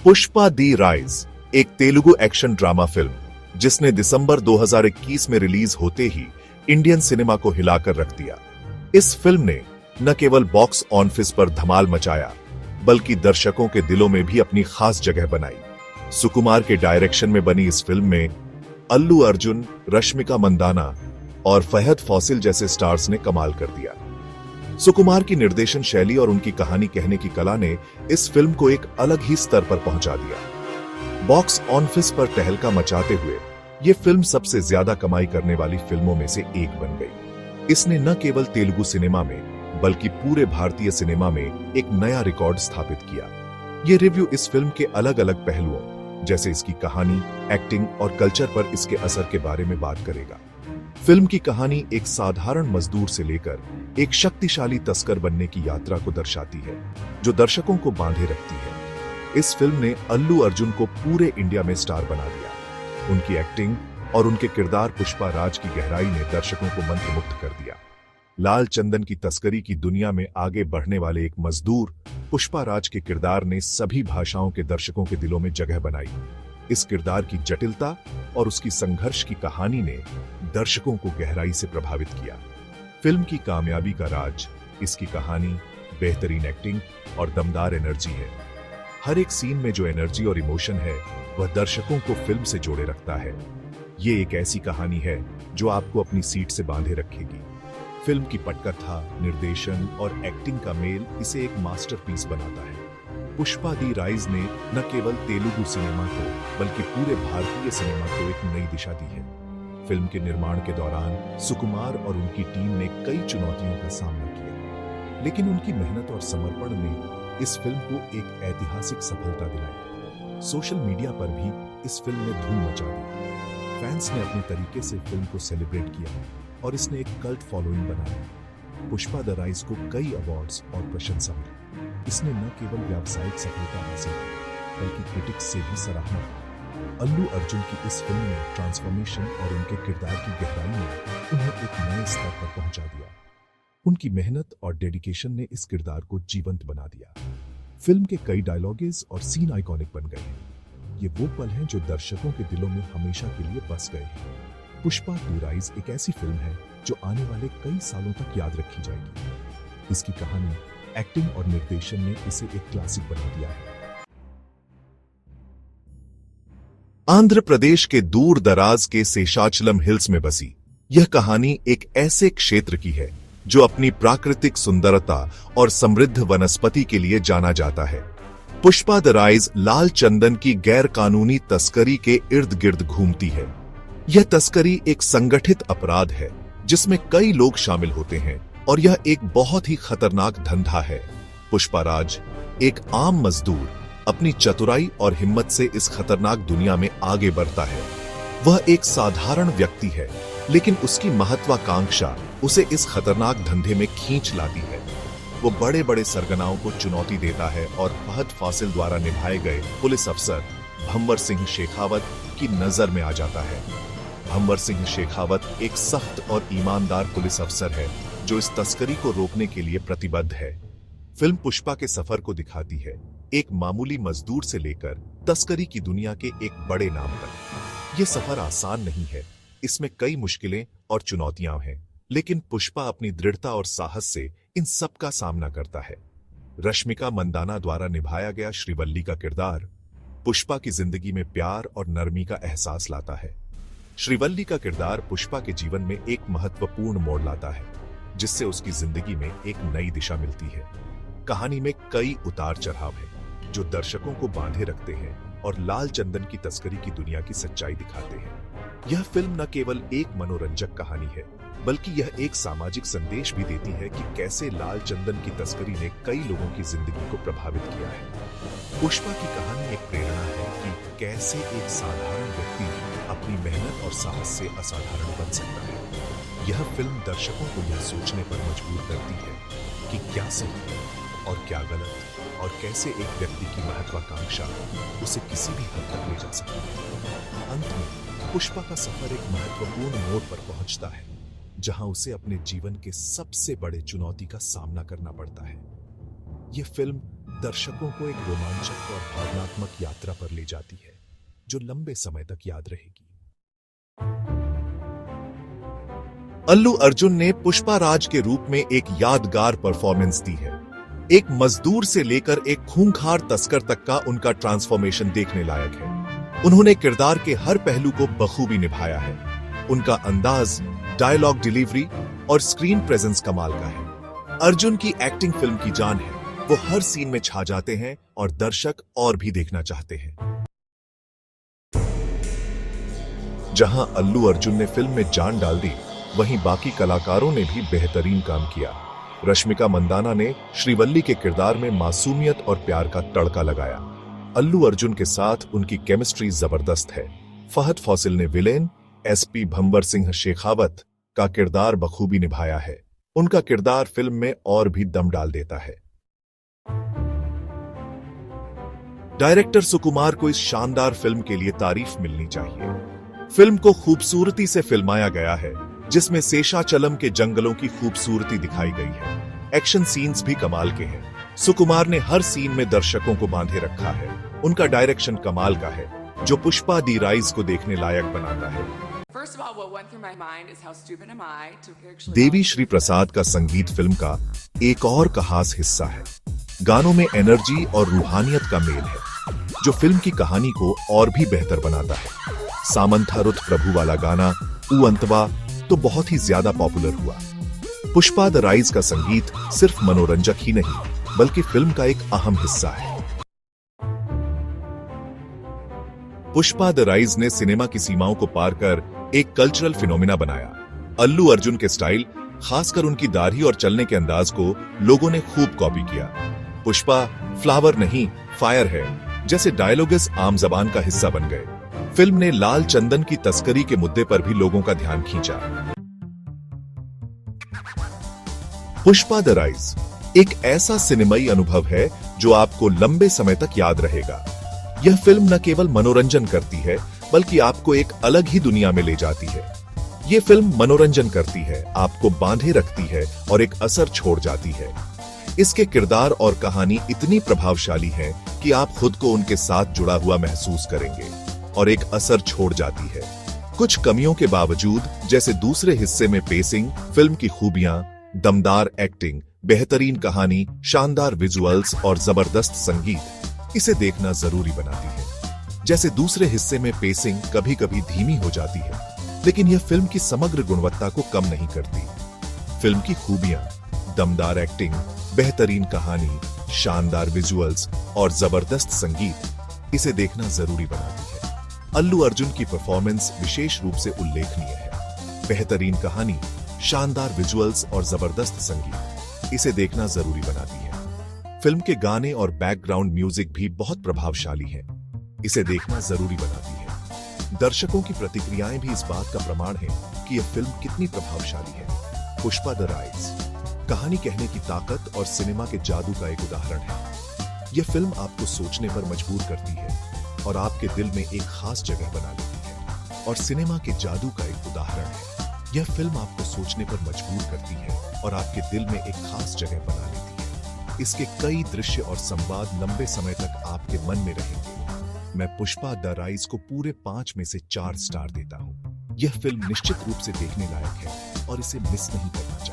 पुष्पा दी rise एक Telugu action drama film जिसने दिसंबर 2021 में रिलीज होते ही इंडियन सिनेमा को हिलाकर रख दिया। इस फिल्म ने न केवल बॉक्स ऑफिस पर धमाल मचाया बल्कि दर्शकों के दिलों में भी अपनी खास जगह बनाई। सुकुमार के डायरेक्शन में बनी इस फिल्म में अल्लू अर्जुन, रश्मिका मंदाना और फहद फॉसिल जैसे स्टार्स ने कमाल कर दिया। सुकुमार की निर्देशन शैली और उनकी कहानी कहने की कला ने इस फिल्म को एक अलग ही स्तर पर पहुंचा दिया। बॉक्स ऑफिस पर तहलका मचाते हुए यह फिल्म सबसे ज्यादा कमाई करने वाली फिल्मों में से एक बन गई। इसने न केवल तेलुगु सिनेमा में बल्कि पूरे भारतीय सिनेमा में एक नया रिकॉर्ड स्थापित किया। यह रिव्यू इस फिल्म के अलग अलग पहलुओं जैसे इसकी कहानी, एक्टिंग और कल्चर पर इसके असर के बारे में बात करेगा। फिल्म की कहानी एक साधारण मजदूर से लेकर एक शक्तिशाली तस्कर बनने की यात्रा को दर्शाती है, जो दर्शकों को बांधे रखती है। इस फिल्म ने अल्लू अर्जुन को पूरे इंडिया में स्टार बना दिया। उनकी एक्टिंग और उनके किरदार पुष्पा राज की गहराई ने दर्शकों को मंत्रमुग्ध कर दिया। लाल चंदन की तस्करी की दुनिया में आगे बढ़ने वाले एक मजदूर पुष्पा राज के किरदार ने सभी भाषाओं के दर्शकों के दिलों में जगह बनाई। इस किरदार की जटिलता और उसकी संघर्ष की कहानी ने दर्शकों को गहराई से प्रभावित किया। फिल्म की कामयाबी का राज इसकी कहानी, बेहतरीन एक्टिंग और दमदार एनर्जी है। हर एक सीन में जो एनर्जी और इमोशन है वह दर्शकों को फिल्म से जोड़े रखता है। ये एक ऐसी कहानी है जो आपको अपनी सीट से बांधे रखेगी। फिल्म की पटकथा, निर्देशन और एक्टिंग का मेल इसे एक मास्टरपीस बनाता है। पुष्पा दी राइज ने न केवल तेलुगु सिनेमा को बल्कि पूरे भारतीय सिनेमा को एक नई दिशा दी है। फिल्म के निर्माण के दौरान सुकुमार और उनकी टीम ने कई चुनौतियों का सामना किया, लेकिन उनकी मेहनत और समर्पण ने इस फिल्म को एक ऐतिहासिक सफलता दिलाई। सोशल मीडिया पर भी इस फिल्म ने धूम मचा दी। फैंस ने अपने तरीके से फिल्म को सेलिब्रेट किया और इसने एक कल्ट फॉलोइंग बनाया। पुष्पा द राइज को कई अवार्ड्स और प्रशंसा मिली। इसने न केवल व्यावसायिक सफलता हासिल की बल्कि क्रिटिक्स से भी सराहना की। अल्लू अर्जुन की इस फिल्म में ट्रांसफॉर्मेशन और उनके किरदार की गहराई ने उन्हें एक नए स्तर पर पहुंचा दिया। उनकी मेहनत और डेडिकेशन ने इस किरदार को जीवंत बना दिया। फिल्म के कई डायलॉग्स और सीन आइकॉनिक बन गए हैं। ये वो पल हैं जो दर्शकों के दिलों में हमेशा के लिए बस गए हैं। पुष्पा दी राइज एक ऐसी फिल्म है जो आने वाले कई सालों तक याद रखी जाएगी। इसकी कहानी, एक्टिंग और निर्देशन ने इसे एक क्लासिक बना दिया है। आंध्र प्रदेश के दूर दराज के शेषाचलम हिल्स में बसी यह कहानी एक ऐसे क्षेत्र की है जो अपनी प्राकृतिक सुंदरता और समृद्ध वनस्पति के लिए जाना जाता है। पुष्पा द राइज लाल चंदन की गैर कानूनी तस्करी के इर्द गिर्द घूमती है। यह तस्करी एक संगठित अपराध है जिसमें कई लोग शामिल होते हैं और यह एक बहुत ही खतरनाक धंधा है। पुष्पा राज, एक आम मजदूर, अपनी चतुराई और हिम्मत से इस खतरनाक दुनिया में आगे बढ़ता है। वह एक साधारण व्यक्ति है, लेकिन उसकी महत्वाकांक्षा उसे इस खतरनाक धंधे में खींच लाती है। वो बड़े बड़े सरगनाओं को चुनौती देता है और फहद फासिल द्वारा निभाए गए पुलिस अफसर भंवर सिंह शेखावत की नजर में आ जाता है। भंवर सिंह शेखावत एक सख्त और ईमानदार पुलिस अफसर है जो इस तस्करी को रोकने के लिए प्रतिबद्ध है। फिल्म पुष्पा के सफर को दिखाती है, एक मामूली मजदूर से लेकर तस्करी की दुनिया के एक बड़े नाम तक। ये सफर आसान नहीं है, इसमें कई मुश्किलें और चुनौतियां हैं, लेकिन पुष्पा अपनी दृढ़ता और साहस से इन सब का सामना करता है। रश्मिका मंदाना द्वारा निभाया गया श्रीवल्ली का किरदार पुष्पा की जिंदगी में प्यार और नरमी का एहसास लाता है। श्रीवल्ली का किरदार पुष्पा के जीवन में एक महत्वपूर्ण मोड़ लाता है, जिससे उसकी जिंदगी में एक नई दिशा मिलती है। कहानी में कई उतार चढ़ाव हैं जो दर्शकों को बांधे रखते हैं और लाल चंदन की तस्करी की दुनिया की सच्चाई दिखाते हैं। यह फिल्म न केवल एक मनोरंजक कहानी है बल्कि यह एक सामाजिक संदेश भी देती है कि कैसे लाल चंदन की तस्करी ने कई लोगों की जिंदगी को प्रभावित किया है। पुष्पा की कहानी एक प्रेरणा है कि कैसे एक साधारण व्यक्ति अपनी मेहनत और साहस से असाधारण बन सकता है। यह फिल्म दर्शकों को यह सोचने पर मजबूर करती है कि क्या सही है और क्या गलत, और कैसे एक व्यक्ति की महत्वाकांक्षा उसे किसी भी हद तक ले जा सकती है। अंत में पुष्पा का सफर एक महत्वपूर्ण मोड़ पर पहुंचता है, जहां उसे अपने जीवन के सबसे बड़े चुनौती का सामना करना पड़ता है। यह फिल्म दर्शकों को एक रोमांचक और भावनात्मक यात्रा पर ले जाती है जो लंबे समय तक याद रहेगी। अल्लू अर्जुन ने पुष्पा राज के रूप में एक यादगार परफॉर्मेंस दी है। एक मजदूर से लेकर एक खूंखार तस्कर तक का उनका ट्रांसफॉर्मेशन देखने लायक है। उन्होंने किरदार के हर पहलू को बखूबी निभाया है। उनका अंदाज, डायलॉग डिलीवरी और स्क्रीन प्रेजेंस कमाल का है। अर्जुन की एक्टिंग फिल्म की जान है। वो हर सीन में छा जाते हैं और दर्शक और भी देखना चाहते हैं। जहां अल्लू अर्जुन ने फिल्म में जान डाल दी, वहीं बाकी कलाकारों ने भी बेहतरीन काम किया। रश्मिका मंदाना ने श्रीवल्ली के किरदार में मासूमियत और प्यार का तड़का लगाया। अल्लू अर्जुन के साथ उनकी केमिस्ट्री जबरदस्त है। फहद फौसिल ने विलेन एसपी भंवर सिंह शेखावत का किरदार बखूबी निभाया है। उनका किरदार फिल्म में और भी दम डाल देता है। डायरेक्टर सुकुमार को इस शानदार फिल्म के लिए तारीफ मिलनी चाहिए। फिल्म को खूबसूरती से फिल्माया गया है, जिसमें शेषाचलम के जंगलों की खूबसूरती दिखाई गई है। एक्शन सीन्स भी कमाल के हैं। सुकुमार ने हर सीन में दर्शकों को बांधे रखा है। उनका डायरेक्शन कमाल का है, जो पुष्पा दी राइज को देखने लायक बनाता है। देवी श्री प्रसाद का संगीत फिल्म का एक और खास हिस्सा है। गानों में एनर्जी और रूहानियत का मेल है, जो फिल्म की कहानी को और भी बेहतर बनाता है। सामंथा रुत प्रभु वाला गाना ऊ अंतवा तो बहुत ही ज्यादा पॉपुलर हुआ। पुष्पा द राइज का संगीत सिर्फ मनोरंजक ही नहीं, बल्कि फिल्म का एक अहम हिस्सा है। पुष्पा द राइज ने सिनेमा की सीमाओं को पार कर एक कल्चरल फिनोमिना बनाया। अल्लू अर्जुन के स्टाइल, खासकर उनकी दाढ़ी और चलने के अंदाज को लोगों ने खूब कॉपी किया। पुष्पा फ्लावर नहीं फायर है जैसे डायलॉग्स आम जबान का हिस्सा बन गए। फिल्म ने लाल चंदन की तस्करी के मुद्दे पर भी लोगों का ध्यान खींचा। पुष्पा द राइज एक ऐसा सिनेमाई अनुभव है जो आपको लंबे समय तक याद रहेगा। यह फिल्म न केवल मनोरंजन करती है, बल्कि आपको एक अलग ही दुनिया में ले जाती है। यह फिल्म मनोरंजन करती है, आपको बांधे रखती है और एक असर छोड़ जाती है। इसके किरदार और कहानी इतनी प्रभावशाली है कि आप खुद को उनके साथ जुड़ा हुआ महसूस करेंगे और एक असर छोड़ जाती है। कुछ कमियों के बावजूद, जैसे दूसरे हिस्से में पेसिंग, फिल्म की खूबियां, दमदार एक्टिंग, बेहतरीन कहानी, शानदार विजुअल्स और जबरदस्त संगीत, इसे देखना जरूरी बनाती है। जैसे दूसरे हिस्से में पेसिंग कभी कभी धीमी हो जाती है, लेकिन यह फिल्म की समग्र गुणवत्ता को कम नहीं करती। फिल्म की खूबियां, दमदार एक्टिंग, बेहतरीन कहानी, शानदार विजुअल्स और जबरदस्त संगीत, इसे देखना जरूरी बनाती है। अल्लू अर्जुन की परफॉर्मेंस विशेष रूप से उल्लेखनीय है। बेहतरीन कहानी, शानदार विजुअल्स और जबरदस्त संगीत, इसे देखना जरूरी बनाती है। फिल्म के गाने और बैकग्राउंड म्यूजिक भी बहुत प्रभावशाली हैं, इसे देखना जरूरी बनाती है। दर्शकों की प्रतिक्रियाएं भी इस बात का प्रमाण है कि यह फिल्म कितनी प्रभावशाली है। पुष्पा द राइज कहानी कहने की ताकत और सिनेमा के जादू का एक उदाहरण है। यह फिल्म आपको सोचने पर मजबूर करती है और आपके दिल में एक खास जगह बना लेती है, और सिनेमा के जादू का एक उदाहरण है। यह फिल्म आपको सोचने पर मजबूर करती है और आपके दिल में एक खास जगह बना लेती है। इसके कई दृश्य और संवाद लंबे समय तक आपके मन में रहेंगे। मैं पुष्पा द राइज को पूरे 5 में से 4 स्टार देता हूं। यह फिल्म निश्चित रूप से देखने लायक है और इसे मिस नहीं करना चाहिए।